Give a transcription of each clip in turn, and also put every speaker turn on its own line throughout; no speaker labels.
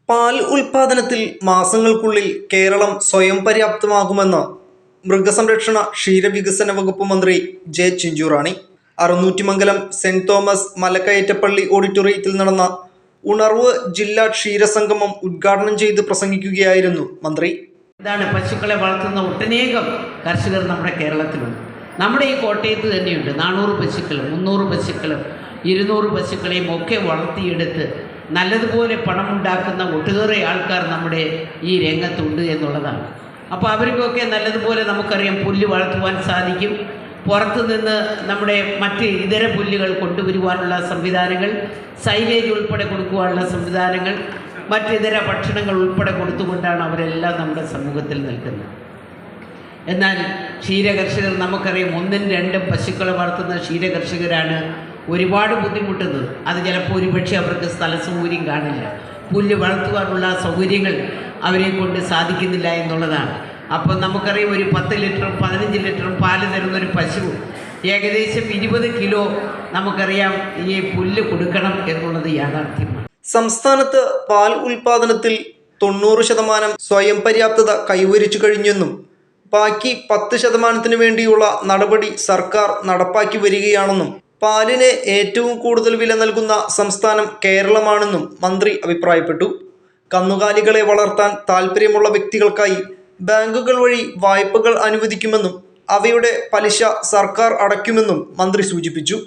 പാൽ ഉൽപാദനത്തിൽ മാസങ്ങൾക്കുള്ളിൽ കേരളം സ്വയം പര്യാപ്തമാകുമെന്ന് മൃഗസംരക്ഷണ ക്ഷീരവികസന വകുപ്പ് മന്ത്രി J Chinchurani. Arunnoottimangalam saint Thomas Malakkayattappally ഓഡിറ്റോറിയത്തിൽ നടന്ന ഉണർവ് ജില്ലാ ക്ഷീരസംഗമം ഉദ്ഘാടനം ചെയ്ത് പ്രസംഗിക്കുകയായിരുന്നു മന്ത്രി.
ഇതാണ് പശുക്കളെ വളർത്തുന്ന ഒട്ടനേകം കർഷകർ നമ്മുടെ കേരളത്തിലുണ്ട്. നമ്മുടെ ഈ കോട്ടയത്ത് തന്നെയുണ്ട് 400 പശുക്കളും 300 പശുക്കളും 200 പശുക്കളെയും ഒക്കെ വളർത്തിയെടുത്ത് നല്ലതുപോലെ പണമുണ്ടാക്കുന്ന ഒട്ടേറെ ആൾക്കാർ നമ്മുടെ ഈ രംഗത്തുണ്ട് എന്നുള്ളതാണ്. അപ്പോൾ അവർക്കൊക്കെ നല്ലതുപോലെ നമുക്കറിയാം പുല്ല് വളർത്തുവാൻ സാധിക്കും. പുറത്തു നിന്ന് നമ്മുടെ മറ്റ് ഇതര പുല്ലുകൾ കൊണ്ടുവരുവാനുള്ള സംവിധാനങ്ങൾ, സൈലേജ് ഉൾപ്പെടെ കൊടുക്കുവാനുള്ള സംവിധാനങ്ങൾ, മറ്റിതര ഭക്ഷണങ്ങൾ ഉൾപ്പെടെ കൊടുത്തുകൊണ്ടാണ് അവരെല്ലാം നമ്മുടെ സമൂഹത്തിൽ നിൽക്കുന്നത്. എന്നാൽ ക്ഷീരകർഷകർ നമുക്കറിയാം 1-2 പശുക്കളെ വളർത്തുന്ന ക്ഷീരകർഷകരാണ് ഒരുപാട് ബുദ്ധിമുട്ടുന്നത്. അത് ചിലപ്പോൾ ഒരുപക്ഷെ അവർക്ക് സ്ഥല സൗകര്യം കാണില്ല, പുല്ല് വളർത്തുവാനുള്ള സൗകര്യങ്ങൾ അവരെ കൊണ്ട് സാധിക്കുന്നില്ല എന്നുള്ളതാണ്. അപ്പോൾ നമുക്കറിയാം ഒരു 10 ലിറ്ററും 15 ലിറ്ററും പാല് തരുന്നൊരു പശു ഏകദേശം 20 കിലോ നമുക്കറിയാം ഈ പുല്ല് കൊടുക്കണം എന്നുള്ളത് യാഥാർത്ഥ്യമാണ്.
സംസ്ഥാനത്ത് പാൽ ഉൽപാദനത്തിൽ 90% സ്വയം പര്യാപ്തത കൈവരിച്ചു കഴിഞ്ഞെന്നും ബാക്കി 10% വേണ്ടിയുള്ള നടപടി സർക്കാർ നടപ്പാക്കി വരികയാണെന്നും പാലിന് ഏറ്റവും കൂടുതൽ വില നൽകുന്ന സംസ്ഥാനം കേരളമാണെന്നും മന്ത്രി അഭിപ്രായപ്പെട്ടു. കന്നുകാലികളെ വളർത്താൻ താൽപ്പര്യമുള്ള വ്യക്തികൾക്കായി ബാങ്കുകൾ വഴി വായ്പകൾ അനുവദിക്കുമെന്നും അവയുടെ പലിശ സർക്കാർ അടയ്ക്കുമെന്നും മന്ത്രി സൂചിപ്പിച്ചു.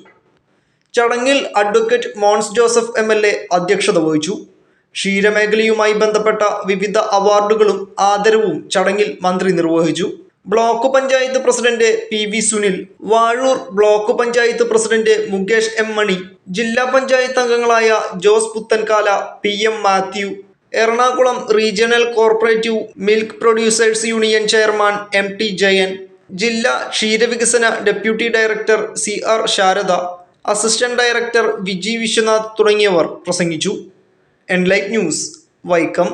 ചടങ്ങിൽ അഡ്വക്കേറ്റ് മോൻസ് ജോസഫ് MLA അധ്യക്ഷത വഹിച്ചു. ക്ഷീരമേഖലയുമായി ബന്ധപ്പെട്ട വിവിധ അവാർഡുകളും ആദരവും ചടങ്ങിൽ മന്ത്രി നിർവഹിച്ചു. Block panchayat president PV Sunil, Vazhoor block panchayat president Mukesh M Mani, ജില്ലാ പഞ്ചായത്ത് അംഗങ്ങളായ Jose Puthenkala, PM Mathew, Ernakulam regional cooperative milk producers union chairman MT Jayan, ജില്ലാ ക്ഷീരവികസന deputy director CR Sarada, assistant director Viji Viswanath തുടങ്ങിയവർ പ്രസംഗിച്ചു. Enlight news, Vaikom.